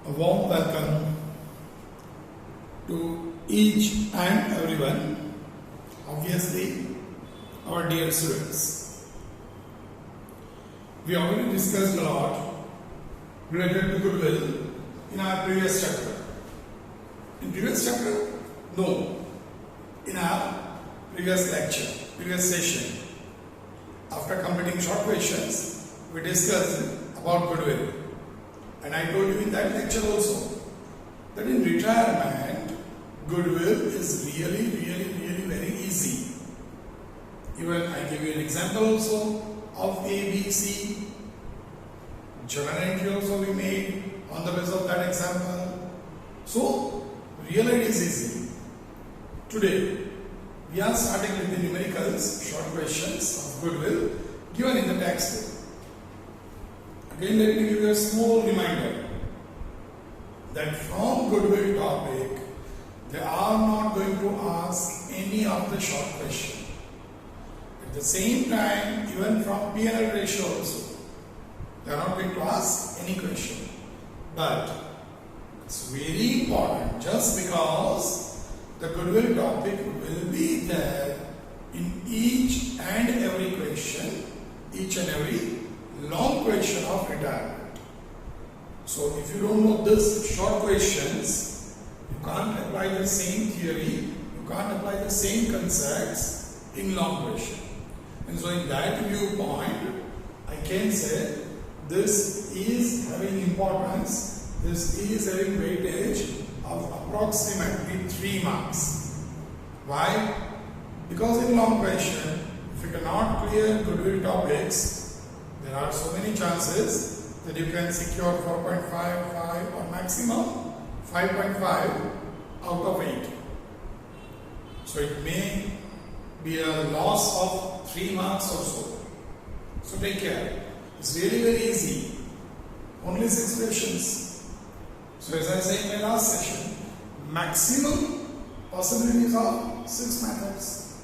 A warm welcome to each and everyone, obviously our dear students. We already discussed a lot related to goodwill in our previous chapter. In previous chapter? No. In our previous lecture, previous session. After completing short questions, we discussed about goodwill. And I told you in that lecture also that in retirement, goodwill is really very easy. Even I give you an example also of ABC. Journal entry also we made on the basis of that example. So, really it is easy. Today, we are starting with the numericals, short questions of goodwill given in the textbook. Again, let me give you a small reminder that from goodwill topic, they are not going to ask any of the short questions. At the same time, even from P&L ratio also, they are not going to ask any question. But it's very important just because the goodwill topic will be there in each and every question, each and every long question of retirement. So if you don't know this short questions, you can't apply the same theory, you can't apply the same concepts in long question. And so in that viewpoint, I can say this is having importance, this is having weightage of approximately 3 marks. Why? Because in long question, if you cannot clear goodwill topics, there are so many chances that you can secure 4.5, 5 or maximum 5.5 out of 8. So it may be a loss of 3 marks or so. So take care. It's really very easy. Only 6 questions. So as I said in my last session, maximum possibilities of 6 methods.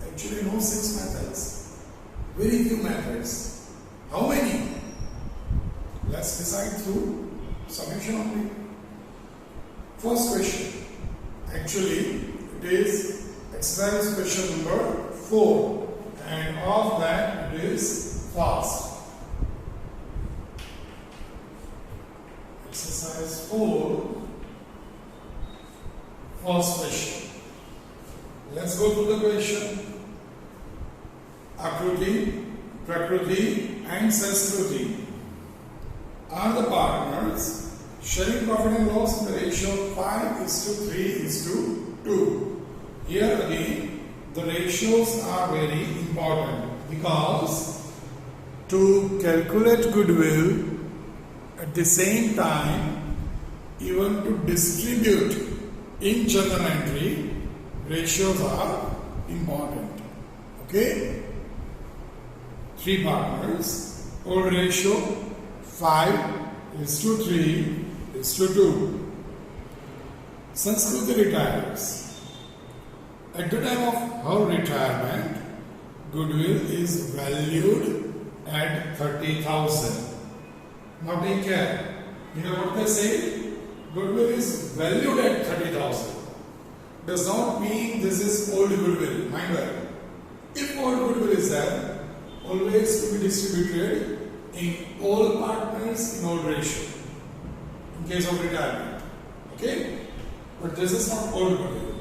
Actually no 6 methods. Very few methods. How many? Let's decide through solution only. First question. Actually, it is exercise question number 4. And of that, it is fast. Exercise 4. First question. Let's go to the question. Akruti, Prakriti and Sanskruti are the partners sharing profit and loss in the ratio 5:3:2. Here again, the ratios are very important because to calculate goodwill at the same time, even to distribute in journal entry, ratios are important. Okay? 3 partners, old ratio 5:3:2. Sanskruti retires. At the time of her retirement, goodwill is valued at 30,000. Now take care. You know what they say? Goodwill is valued at 30,000. Does not mean this is old goodwill. Mind well. If old goodwill is there, always to be distributed in all partners in old ratio in case of retirement. Okay? But this is not old goodwill.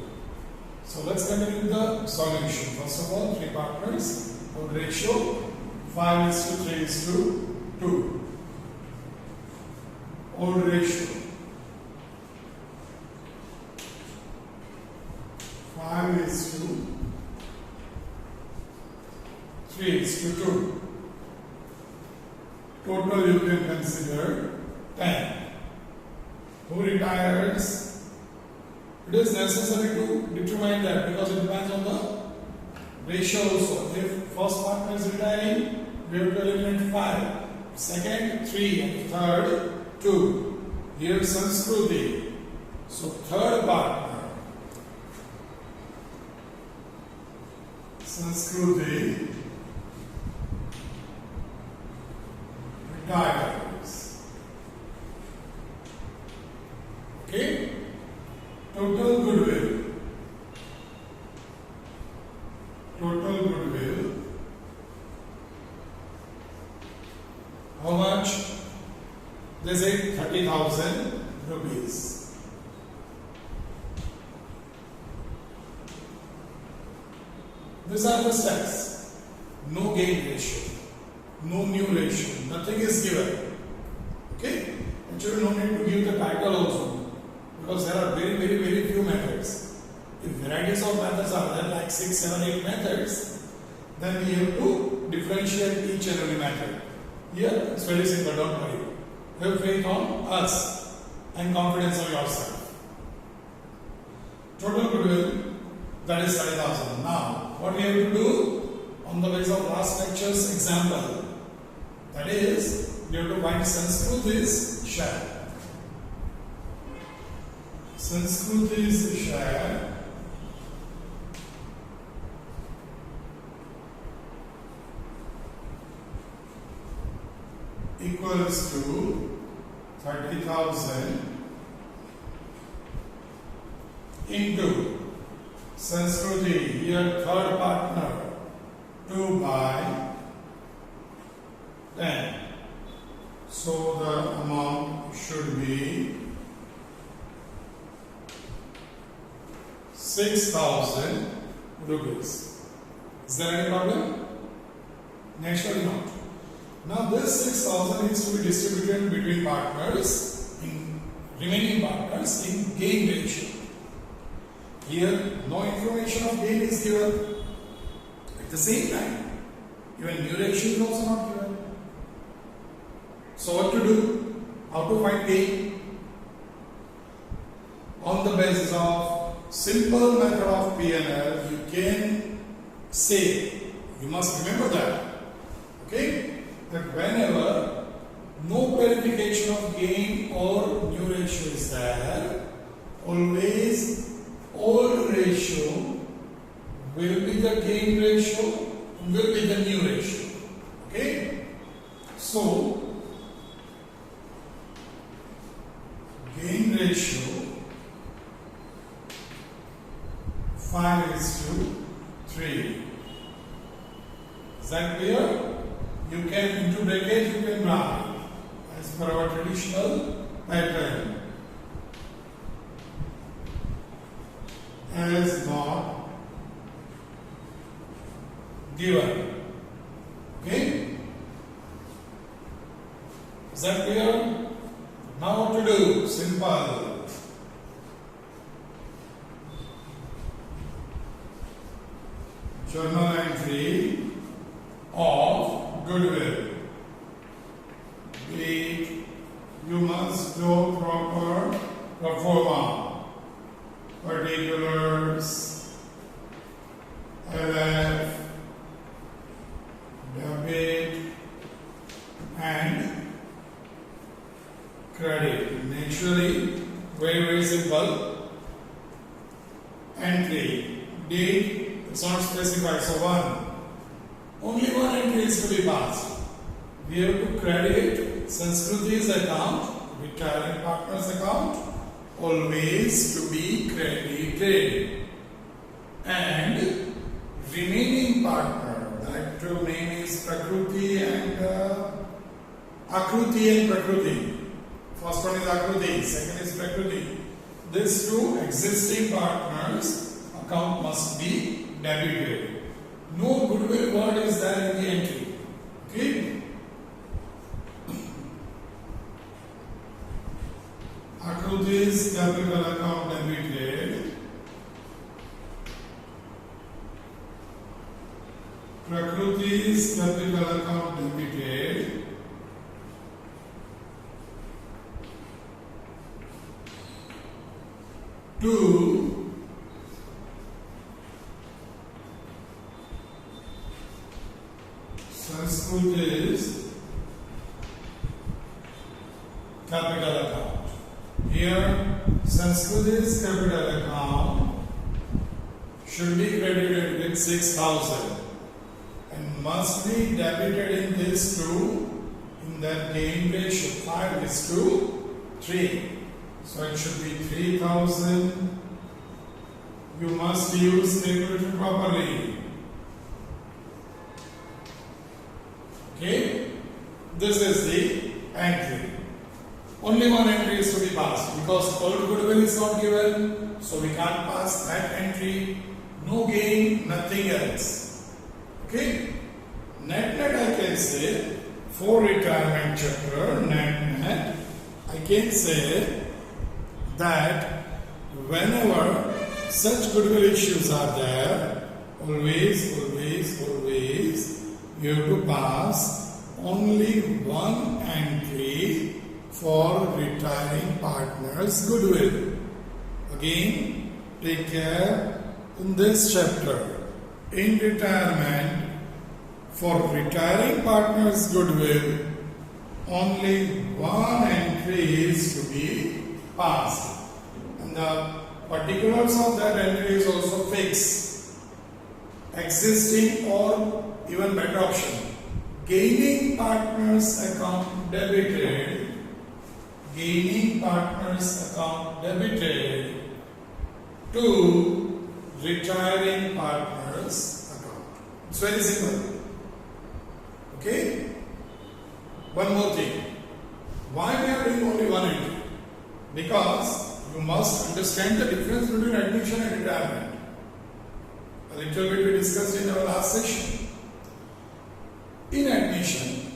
So let's continue with the solution. First of all, 3 partners, old ratio 5:3:2. Old ratio 5:3:2. Total you can consider 10. Who retires? It is necessary to determine that because it depends on the ratio also. If first partner is retiring, we have to eliminate 5. Second, 3. And third, 2. Here Sanskruti. So third partner, Sanskruti retires. They say 30,000 rupees. These are the steps. No gain ratio, no new ratio, nothing is given. Okay? Actually, no need to give the title also, because there are very few methods. If varieties of methods are there, like 6, 7, 8 methods, then we have to differentiate each and every method. Here, it's very simple, don't worry. Have faith on us and confidence on yourself. Total goodwill, that is 30,000. Now, what we have to do on the basis of last lecture's example, that is, you have to find Sanskruti's share. Sanskruti's share equals to 30,000 into Sanskruti, here third partner, 2 by 10. So the amount should be 6,000 rupees. Is there any problem? Naturally not. Now this 6,000 is to be distributed between partners, in remaining partners, in gain ratio. Here no information of gain is given. At the same time, even new ratio is also not given. So what to do? How to find gain? On the basis of simple method of P&L, you can say, you must remember that, okay, that whenever no verification of gain or new ratio is there, always old ratio will be the gain ratio, will be the new ratio. Okay? So, gain ratio 5:3. Is that clear? You can, into bracket, you can write as per our traditional pattern. As not given. Okay? Is that clear? Now what to do? Simple. Journal entry of goodwill. Wait, you must do proper performa. Particulars, LF, debit and credit. Naturally, very simple. Entry, date, it's not specified, so only one entry is to be passed. We have to credit Sanskruti's account, retiring partner's account, always to be credited, and remaining partner, the actual name is Prakruti and Akruti and Prakruti. First one is Akruti, second is Prakruti. These two existing partners account must be debited. No goodwill word is there in the entry. Okay? Akruti's capital account debited. Prakruti's capital account debited. To Sanskruti's capital account. Here, Sanskruti's capital account should be credited with 6,000 and must be debited in this too, in that gain ratio 5:3. So it should be 3,000. You must use calculator properly. Okay, this is the entry. only one entry is to be passed because old goodwill is not given, so we can't pass that entry. No gain, nothing else. Okay? Net I can say for retirement chapter, net I can say that whenever such goodwill issues are there, always you have to pass only one entry for retiring partners goodwill. Again, take care in this chapter. In retirement, for retiring partners goodwill, only one entry is to be passed. And the particulars of that entry is also fixed. Existing or even better option, gaining partners account debited, to retiring partners account. It's very simple. Okay? One more thing. Why we are doing only one entry? Because you must understand the difference between admission and retirement. A little bit we discussed in our last session. In admission,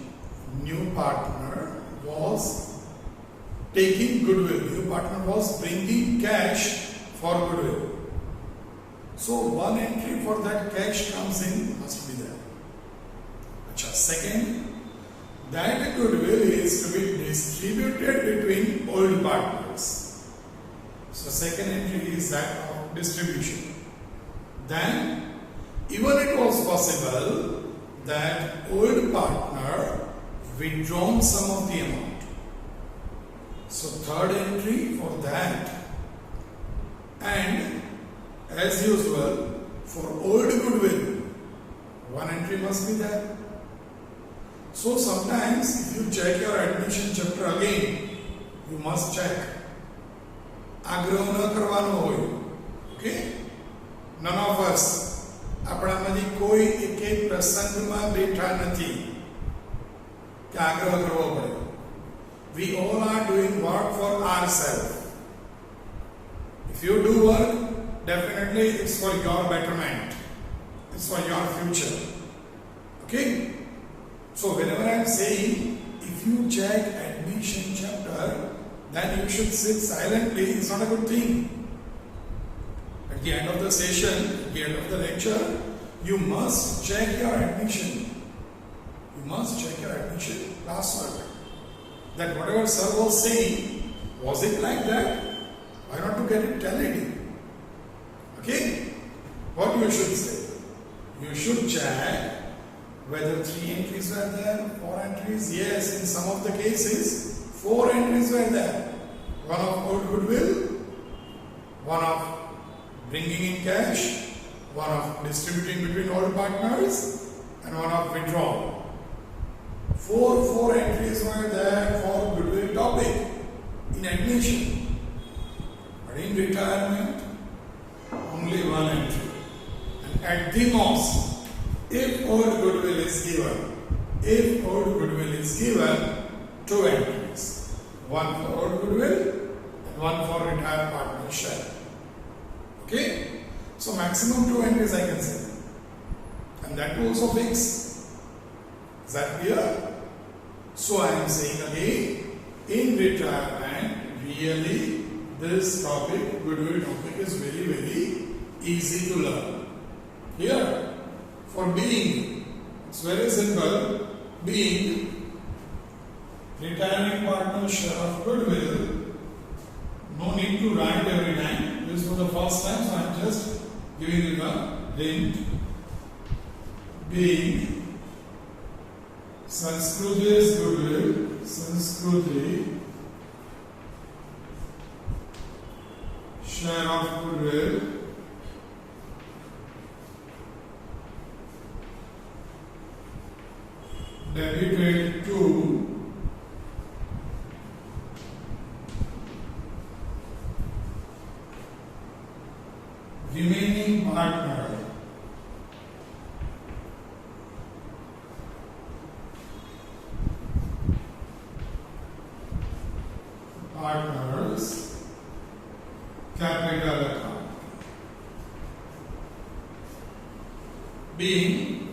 new partner was taking goodwill. New partner was bringing cash for goodwill. So one entry for that cash comes in must be there. Second, that goodwill is to be distributed between old partners. So second entry is that of distribution. Then, even it was possible that old partner withdrawn some of the amount. So third entry for that. And as usual, for old goodwill, one entry must be there. So sometimes if you check your admission chapter again, you must check. આગ્રહ ન કરવાનો હોય. Okay? None of us આપણામાંથી કોઈ એક પ્રસંગમાં બેઠા નથી કે આગ્રહ કરવો પડે. We all are doing work for ourselves. If you do work, definitely it's for your betterment. It's for your future. Okay? So whenever I am saying, if you check admission chapter, then you should sit silently. It's not a good thing. At the end of the session, at the end of the lecture, you must check your admission. You must check your admission classwork. That whatever sir was saying, was it like that? Why not to get it tallied? Okay? What you should say? You should check whether 3 entries were there, 4 entries. Yes, in some of the cases, 4 entries were there. One of old goodwill, one of bringing in cash, one of distributing between old partners, and one of withdrawal. 4 entries were there for goodwill topic in admission. But in retirement, only one entry. And at the most, if old goodwill is given, 2 entries. One for old goodwill and one for retired partner share. Okay? So maximum 2 entries I can say. And that will also fix. Is that clear? So I am saying again, in retirement, really this topic, goodwill topic, is very, very easy to learn. Here, for being, it's very simple. Being retiring partner share of goodwill, no need to write every time. This was the first time, so I am just giving you the hint. Being Sanskruti's goodwill, Sanskruti share of goodwill debited to remaining partner partners capital account. Being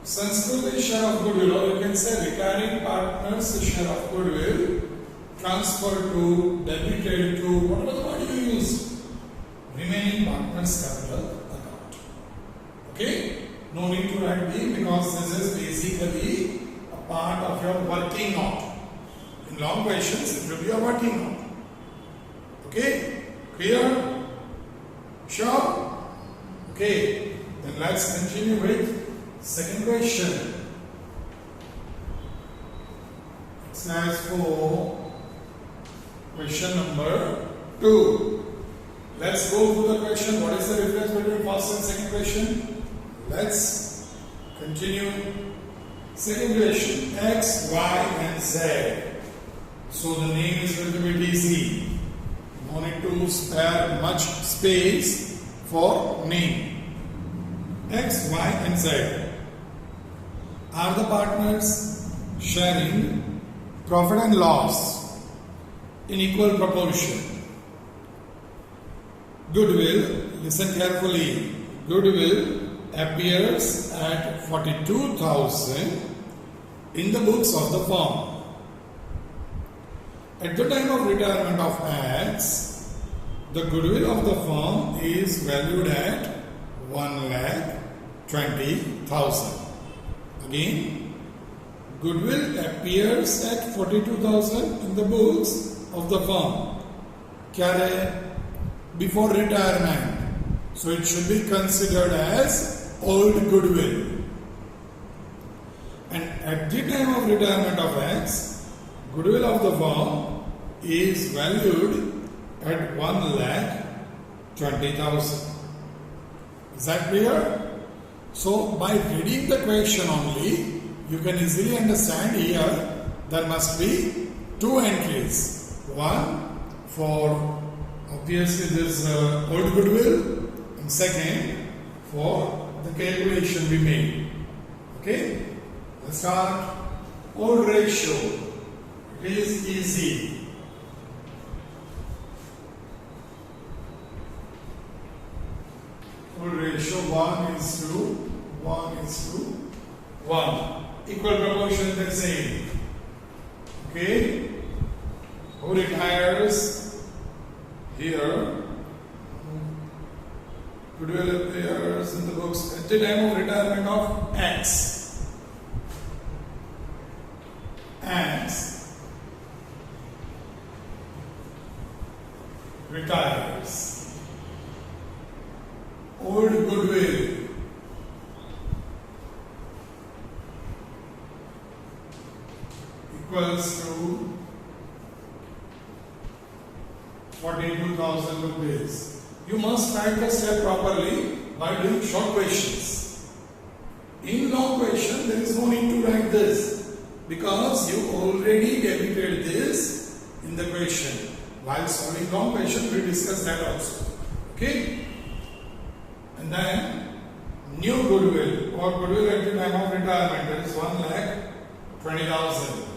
Sanskrit share of goodwill, or you can say retiring partners share of goodwill transferred to, debited to, whatever the word you use, remaining partners capital account. Okay? No need to write B because this is basically a part of your working note. In long questions, it will be a working note. Okay? Clear? Sure? Okay. Then let's continue with second question. Exercise 4, question number 2. Let's go through the question. What is the difference between first and second question? Let's continue. Second question, X, Y and Z. So the name is going to be easy. No need to spare much space for name. X, Y and Z are the partners sharing profit and loss in equal proportion. Goodwill, listen carefully, goodwill appears at 42,000 in the books of the firm. At the time of retirement of X, the goodwill of the firm is valued at 1,20,000. Again, goodwill appears at 42,000 in the books of the firm. क्या है? Before retirement. So it should be considered as old goodwill. And at the time of retirement of X, goodwill of the firm is valued at 1,20,000. Is that clear? So by reading the question only, you can easily understand here there must be two entries. One for obviously this old goodwill, and second for the calculation we made. Okay? Let's start. Old ratio. It is easy. Old ratio 1:1. Equal proportion the same. Okay? Who retires? Here, goodwill appears in the books at the time of retirement of X. X retires. Old goodwill equals to 42,000 rupees. You must write the step properly by doing short questions. In long question, there is no need to write this because you already debited this in the question. While solving long question, we discuss that also. Okay? And then new goodwill or goodwill at the time of retirement, that is 1,20,000.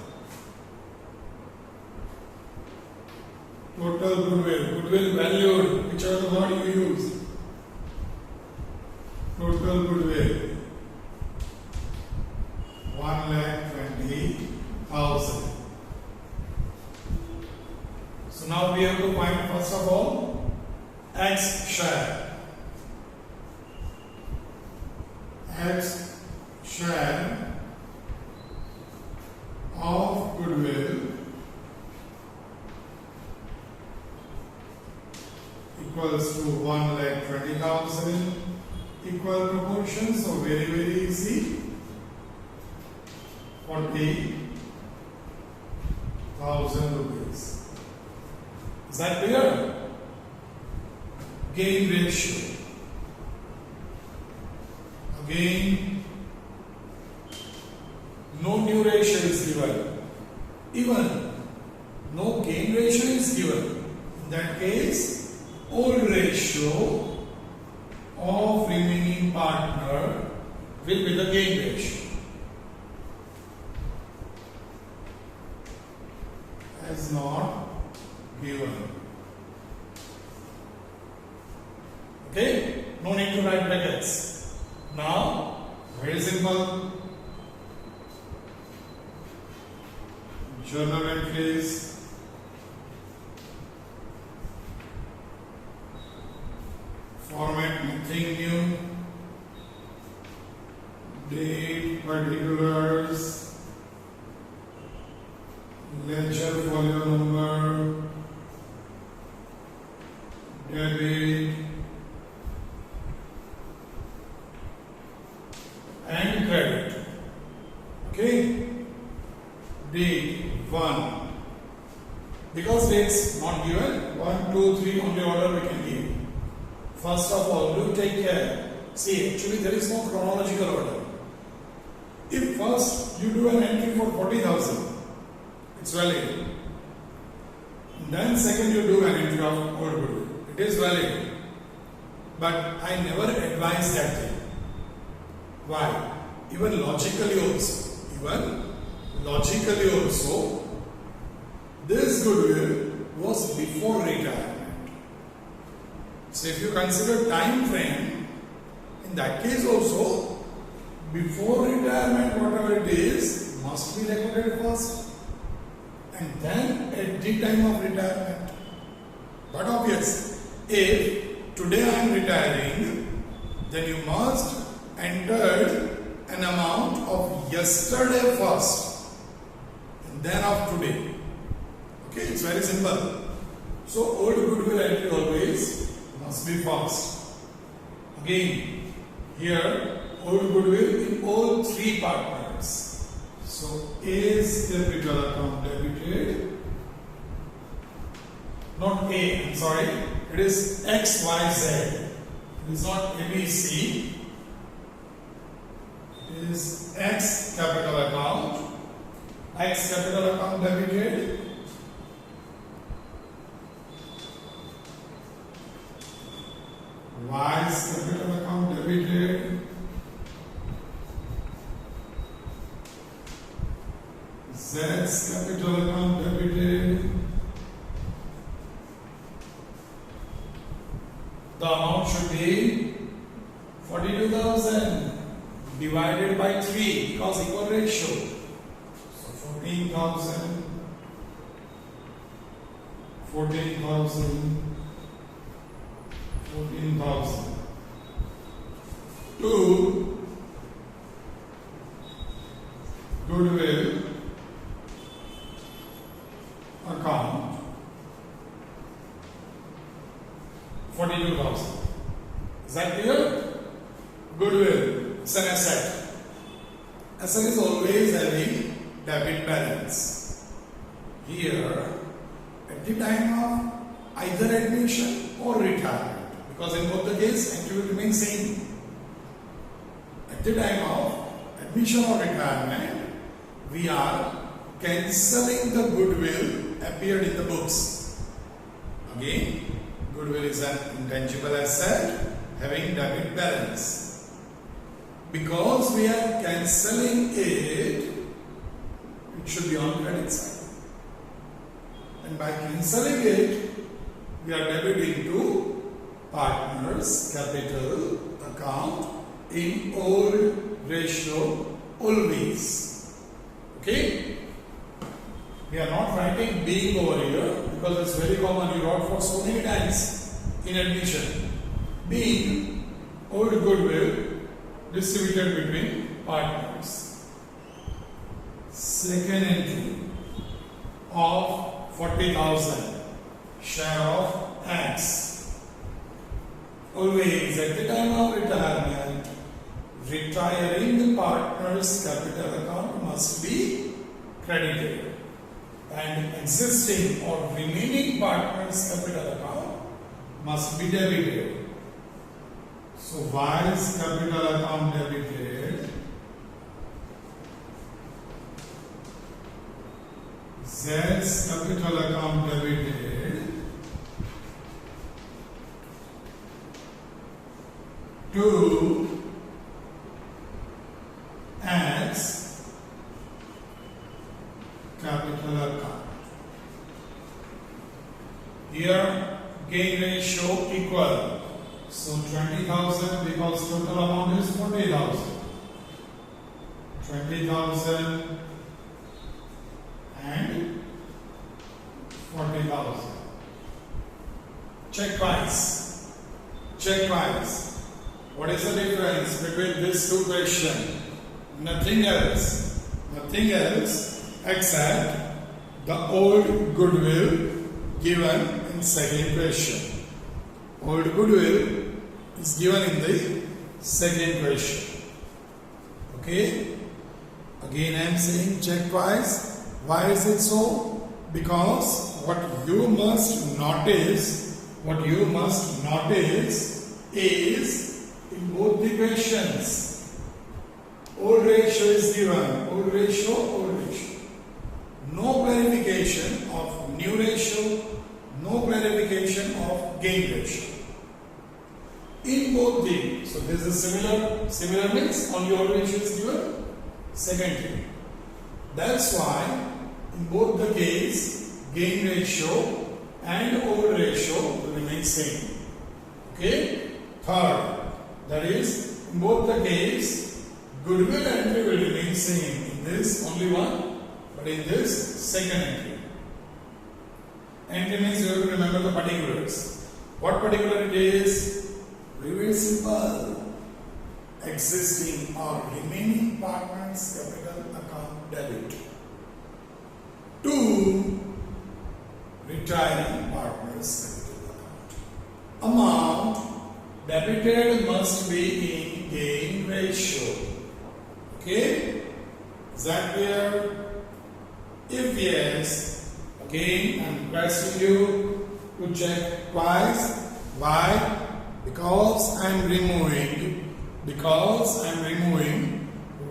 Total goodwill valued, whichever word you use. Total goodwill 1,20,000. So now we have to find first of all X share. X share of goodwill equals to 1,20,000. Equal proportions, so very easy. 40,000 rupees. Is that clear? Gain ratio. Again, no new ratio is given. Even no gain ratio is given. In that case, old ratio of remaining partner will be the gain ratio. Has not given. Okay, no need to write brackets. Now, very simple. Journal entries. Format nothing new. Date, particulars, ledger folio number, debit, and credit. Okay? Date 1. Because dates not given, 1, 2, 3 only order we can give. First of all, do take care. See, actually there is no chronological order. If first you do an entry for 40,000, it's valid. Then second you do an entry of old goodwill, it is valid. But I never advise that thing. Why? Even logically also, this goodwill was before retirement. So if you consider time frame, in that case also, before retirement, whatever it is, must be recorded first, and then at the time of retirement. But obvious, if today I am retiring, then you must enter an amount of yesterday first, and then of today. Okay, it's very simple. So old goodwill entry always must be first. Again, here old goodwill in all three partners. So is capital account debited? Not A, I'm sorry. It is XYZ. It is not ABC. It is X capital account. X capital account debited. Y's capital account debited. Z's capital account debited. The amount should be 42,000 divided by 3 because equal ratio. So 14,000, 14,000, 14,000. 2 goodwill account 42,000. Is that clear? Goodwill is an asset. Asset is always having debit balance. Here, at the time of either admission or retirement, because in both the case entry will remain same. At the time of admission or retirement, we are cancelling the goodwill appeared in the books. Again, goodwill is an intangible asset having debit balance. Because we are cancelling it, it should be on credit side. And by cancelling it, we are debiting to partners capital account in old ratio always. Okay? We are not writing being over here because it's very common. You wrote for so many times in admission. Being old goodwill distributed between partners. Second entry of 40,000 share of X. Always at the time of retirement, retiring partner's capital account must be credited, and existing or remaining partner's capital account must be debited. So Y's capital account debited, Z's capital account debited, to X capital account. Here gain ratio equal. So 20,000 because total amount is 40,000. 20,000 and 40,000. Check twice. Check twice. What is the difference between these two questions? Nothing else. Nothing else except the old goodwill given in second question. Old goodwill is given in the second question. Okay? Again I am saying check twice. Why is it so? Because what you must notice is in both the questions, old ratio is given, old ratio. No clarification of new ratio, no clarification of gain ratio. In both the, so this is similar means only old ratio is given, second thing. That's why in both the case, gain ratio and old ratio will remain same. Okay? Third, that is, in both the case, goodwill entry will remain same. In this, only one, but in this, second entry. Entry means you have to remember the particulars. What particular it is? Reversible existing or remaining partners capital account debit to retiring partners capital account. Amount debited must be in gain ratio. Okay? Is that clear? If yes, again I am requesting you to check twice. Why? Because I am removing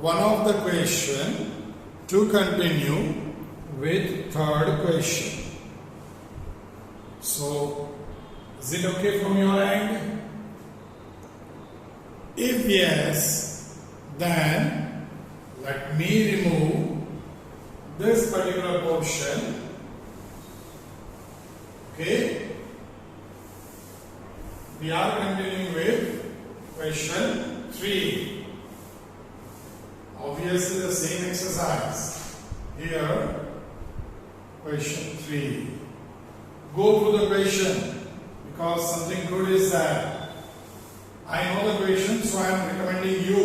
one of the question to continue with third question. So, is it okay from your end? If yes, then let me remove this particular portion. Okay? We are continuing with question 3. Obviously the same exercise. Here, question 3. Go through the question because something good is there. I know the question, so I am recommending you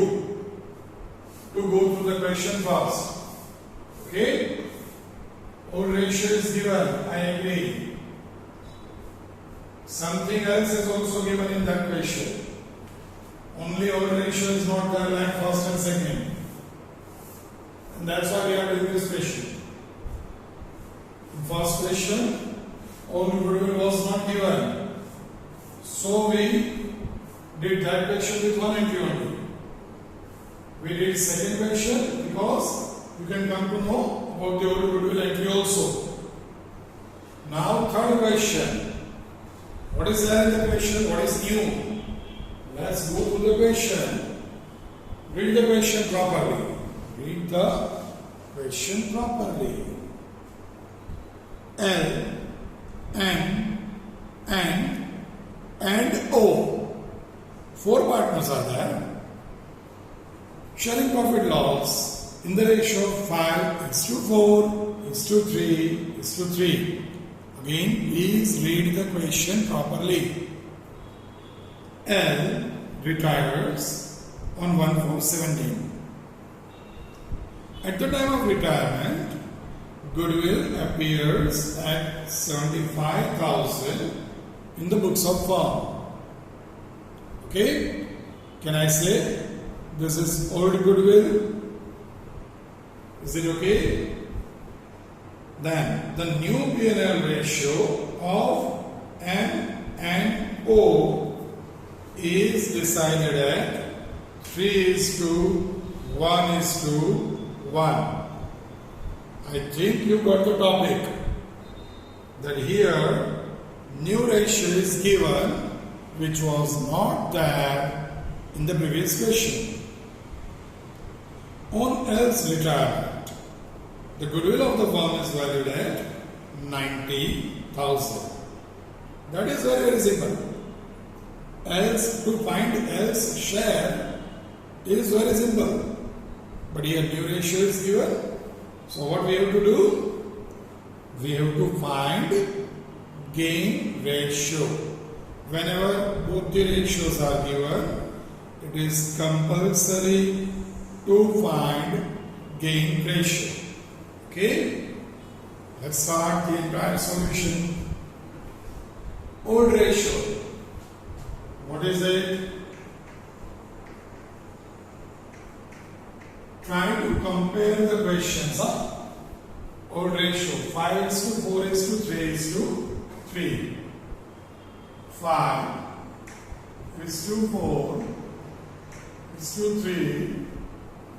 to go through the question first. Okay? Old ratio is given, I agree. Something else is also given in that question. Only old ratio is not there like first and second. And that's why we are doing this question. First question, old goodwill was not given. So we did that question with one entry only. We did second question because you can come to know about the old goodwill entry also. Now third question. What is there in the question? What is new? Let's go to the question. Read the question properly. Read the question properly. L, N, and O. 4 partners are there. Sharing profit loss in the ratio of 5:4:3:3. Again, please read the question properly. L retires on 1/4/17. At the time of retirement, goodwill appears at 75,000 in the books of firm. Okay? Can I say this is old goodwill? Is it okay? Then the new P&L ratio of M and O is decided at 3:1:1. I think you got the topic. That here new ratio is given which was not there in the previous question. On L's retirement, the goodwill of the firm is valued at 90,000. That is very, very simple. Else, to find else share is very simple. But here new ratio is given. So what we have to do? We have to find gain ratio. Whenever both the ratios are given, it is compulsory to find gain ratio. Okay? Let's start the entire solution. Old ratio. What is it? Try to compare the questions. Old ratio 5 is to 4 is to 3 is to 3. 5 is to 4 is to 3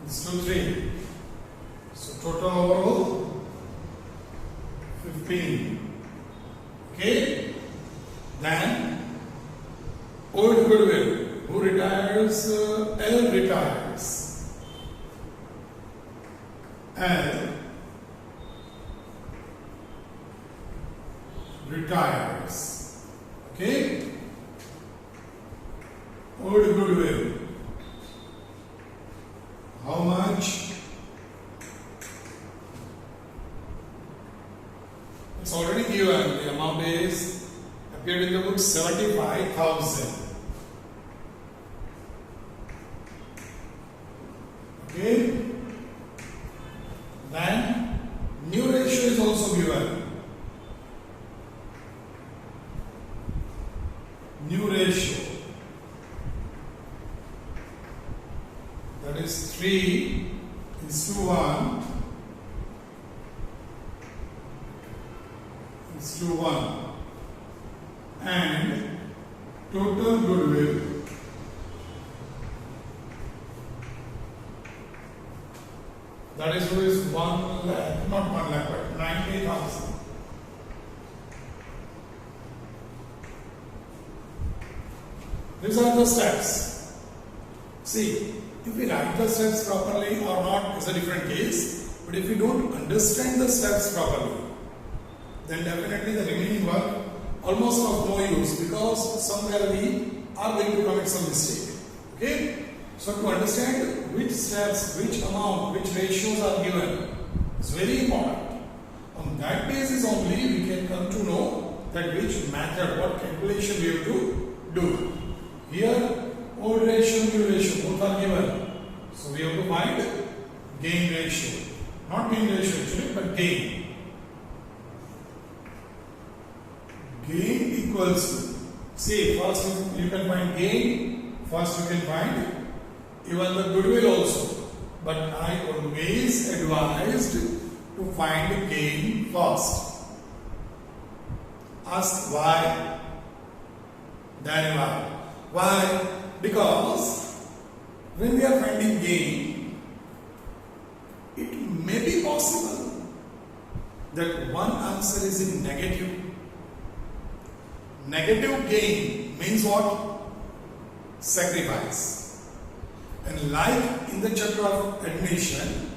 is to 3. So total overall 15. Okay? Then old goodwill. Who retires? L retires. L retires. Okay? Old goodwill. How much? It's already given. The amount is appeared in the book 75,000. Okay? Then new ratio is also given. New ratio, that is 3 is to 1 is to 1, and total goodwill that is 1 lakh, not 1 lakh, but 90,000. These are the steps. See, if we write the steps properly or not is a different case, but if we don't understand the steps properly, then definitely the remaining work almost of no use, because somewhere we are going to commit some mistake. Okay? So to understand which steps, which amount, which ratios are given is very important. On that basis only we can come to know that which method, what calculation we have to do. Here old ratio, new ratio both are given. So we have to find gain ratio. Not gain ratio actually, but gain. Gain equals to, see, first you can find gain, first you can find even the goodwill also. But I always advised to find gain first. Ask why, then why. Why? Because when we are finding gain, it may be possible that one answer is in negative. Negative gain means what? Sacrifice. And like in the chapter of admission,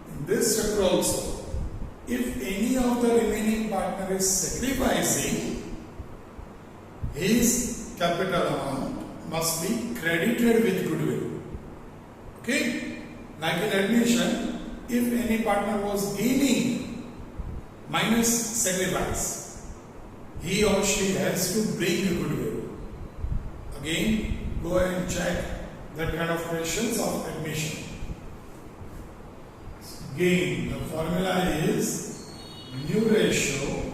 in this chapter also, if any of the remaining partner is sacrificing, his capital amount must be credited with goodwill. Okay? Like in admission, if any partner was gaining minus sacrifice, he or she has to bring goodwill. Again, go and check that kind of questions of admission. Gain, the formula is new ratio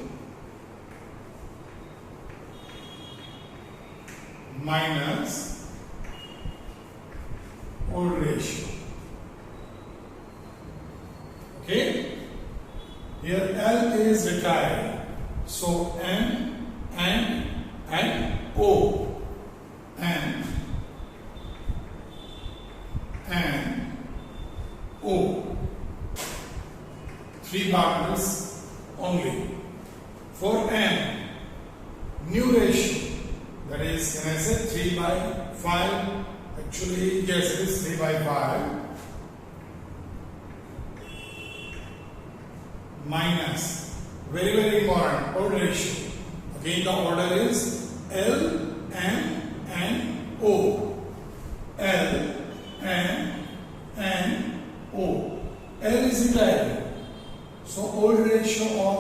minus old ratio. Okay? Here L is retired. So M and O. M and O. 3 partners only. For M, new ratio, that is, can I say 3 by 5? Actually, yes, it is 3 by 5. Minus, very, very important, old ratio. Again the order is L, M and O. L, M, O. L is entire. So old ratio of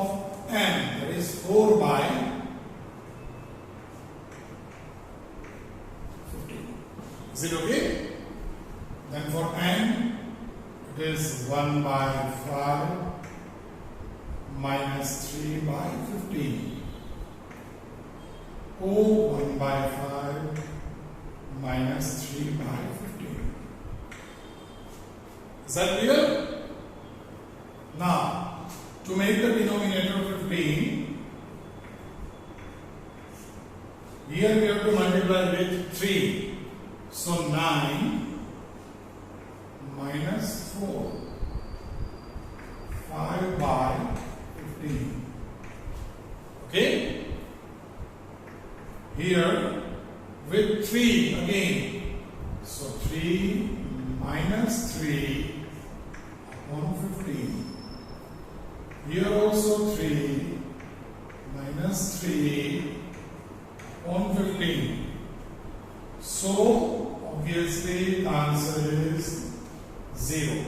M, that is 4 by 15. Is it okay? Then for N, it is 1 by 5 minus 3 by 15. O 1 by 5 minus 3 by 15. Is that clear? Now, to make the denominator 15, here we have to multiply with 3. So 9 minus 4. 5 by 15. Okay? Here with 3 again. So 3 minus 3 upon 15. Here also 3 minus 3 upon 15. So obviously the answer is 0.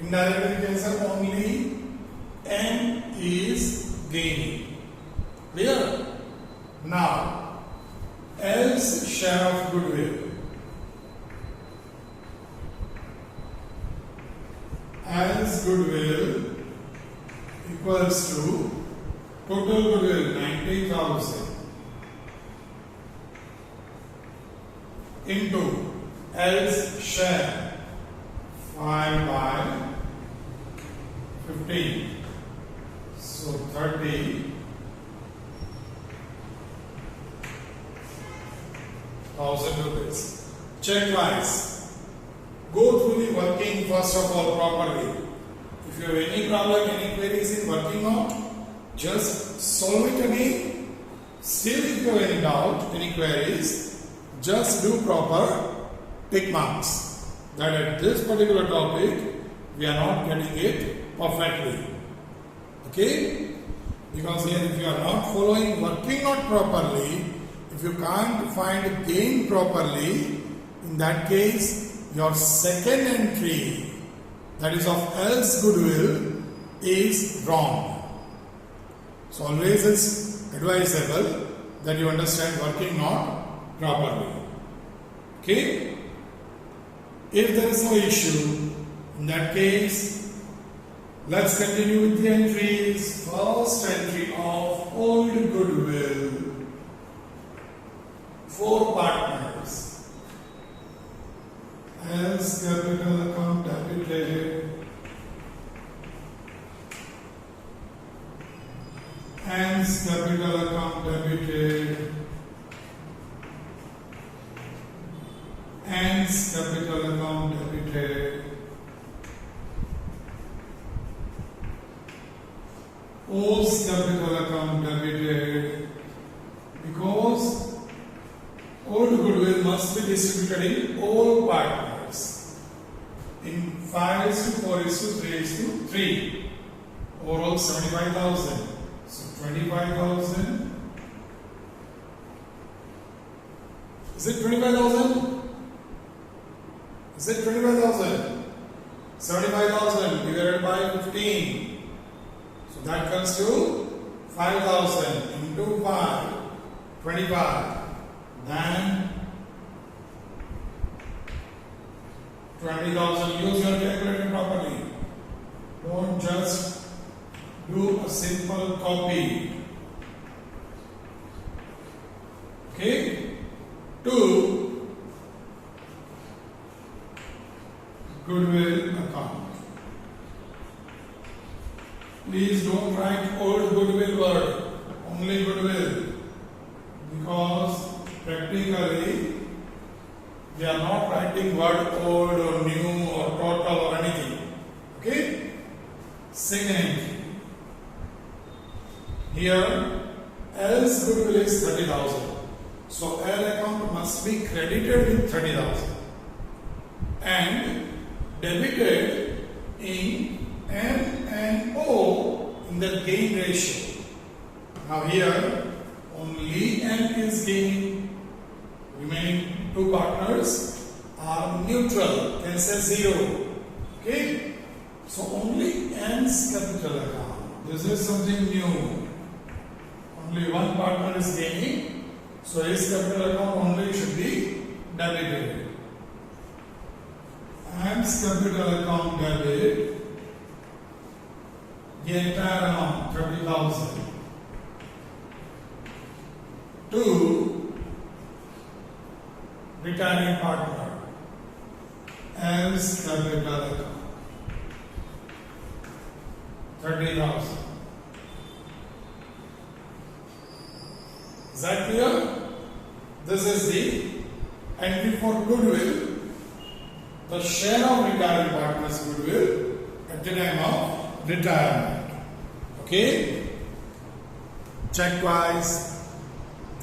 Indirectly we can say only M is gaining. Clear? Now, L's share of goodwill. L's goodwill equals to total goodwill 90,000 into L's share 5 by 15. So 30,000 rupees. Check twice. Go through the working first of all properly. If you have any problem, any queries in working out, just solve it again. Still, if you have any doubt, any queries, just do proper tick marks. That at this particular topic, we are not getting it perfectly. Okay? Because here, if you are not following working out properly, if you can't find gain properly, in that case, your second entry, that is of L's goodwill, is wrong. So always it's advisable that you understand working out properly. Okay? If there is no issue, in that case, let's continue with the entries. First entry of old goodwill, 4 partners. As capital account debited and capital account debited and capital account debited O's capital account debited, because old goodwill must be distributed in all partners in 5:4:3:3. Overall 75,000. So 25,000. Is it 25,000? Is it 25,000? 75,000 divided by 15. So that comes to 5,000 into 5, 25. Then 20,000. Use your calculator properly. Don't just do a simple copy. Okay? 2. Goodwill account. Please don't write old goodwill word, only goodwill, because practically they are not writing word old or new or total or anything. Okay? Second entry. Here L's goodwill is 30,000. So L account must be credited with 30,000 and debited in M and O in the gain ratio. Now here only N is gaining. Remaining two partners are neutral. Can say zero. Okay. So only N's capital account. This is something new. Only one partner is gaining. So his capital account only should be debited. N's capital account debit. The entire amount 30,000 to retiring partner N's capital account 30,000. Is that clear? This is the entry for goodwill. The share of retiring partner's goodwill at the time of retirement. Okay? Check twice.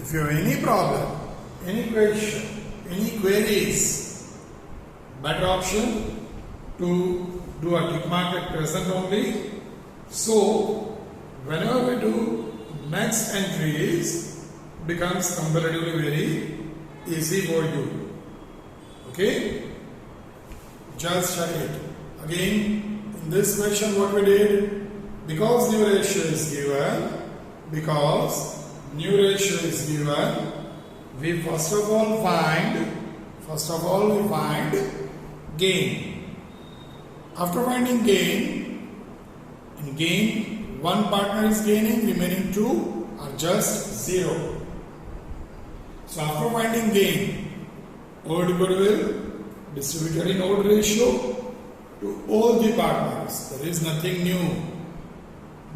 If you have any problem, any question, any queries, better option to do a tick mark at present only. So, whenever we do next entries, becomes comparatively very easy for you. Okay? Just check it. Again, in this question what we did, because new ratio is given, we first of all find gain. After finding gain, in gain one partner is gaining, remaining two are just zero. So after finding gain, old goodwill distributed in old ratio to all the partners. There is nothing new.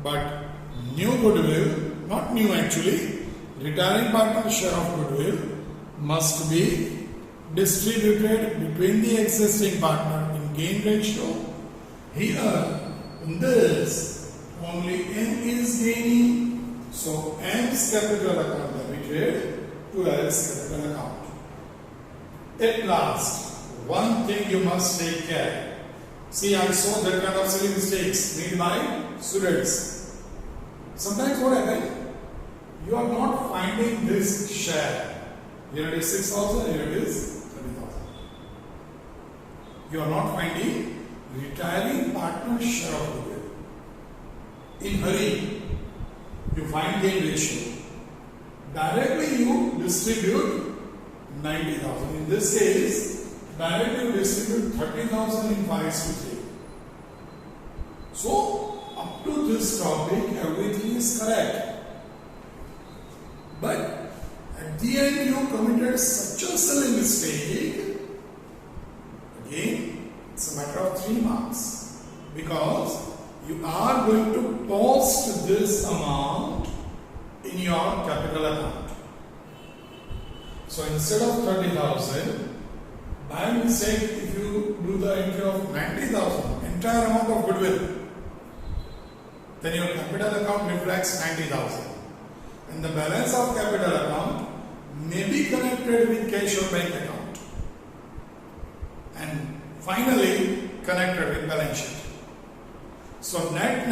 But new goodwill, not new actually, retiring partner share of goodwill must be distributed between the existing partner in gain ratio. Here, in this, only N is gaining. So N's capital account debited to L's capital account. At last, one thing you must take care. See, I saw that kind of silly mistakes made by students. Sometimes what happens? You are not finding this share. Here it is 6,000, here it is 30,000. You are not finding retiring partner share of goodwill. In hurry, you find gain ratio. Directly you distribute 90,000. In this case, directly you distribute 30,000 in 5:3. So, up to this topic, everything is correct. But at the end, you committed such a silly mistake. Again, it's a matter of 3 marks. Because you are going to post this amount in your capital account. So instead of 30,000, by mistake, if you do the entry of 90,000, entire amount of goodwill, then your capital account reflects 90,000. And the balance of capital account may be connected with cash or bank account. And finally, connected with balance sheet. So net,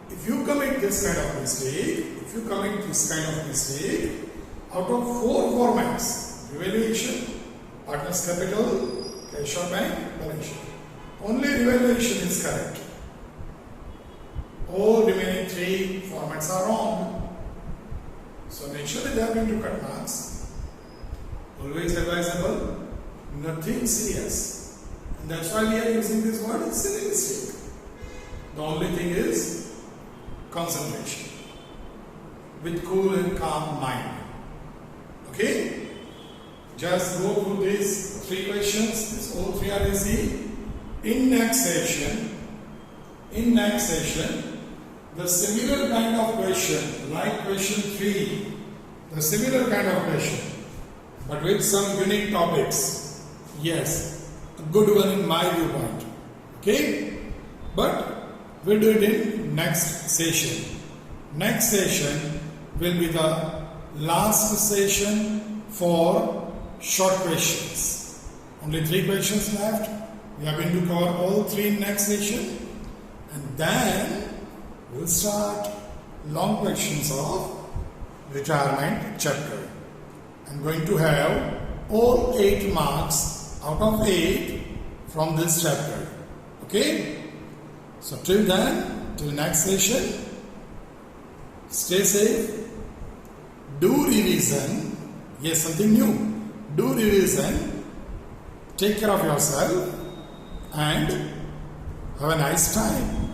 if you commit this kind of mistake, out of 4 formats, revaluation, partner's capital, cash or bank, balance sheet, only revaluation is correct. All remaining 3 formats are wrong. So make sure that they are going to cut marks. Always advisable, nothing serious. And that's why we are using this word, it's silly mistake. The only thing is concentration with cool and calm mind. Okay? Just go through these 3 questions. These all 3 are easy. In next session, the similar kind of question, like question 3, the similar kind of question, but with some unique topics. Yes, a good one in my viewpoint. Okay? But we'll do it in next session. Next session will be the last session for short questions. Only 3 questions left. We are going to cover all 3 in next session. And then we'll start long questions of retirement chapter. I'm going to have all 8 marks out of 8 from this chapter. Okay? So till then, till next session, stay safe, do revision. Yes, something new. Do revision, take care of yourself, and have a nice time.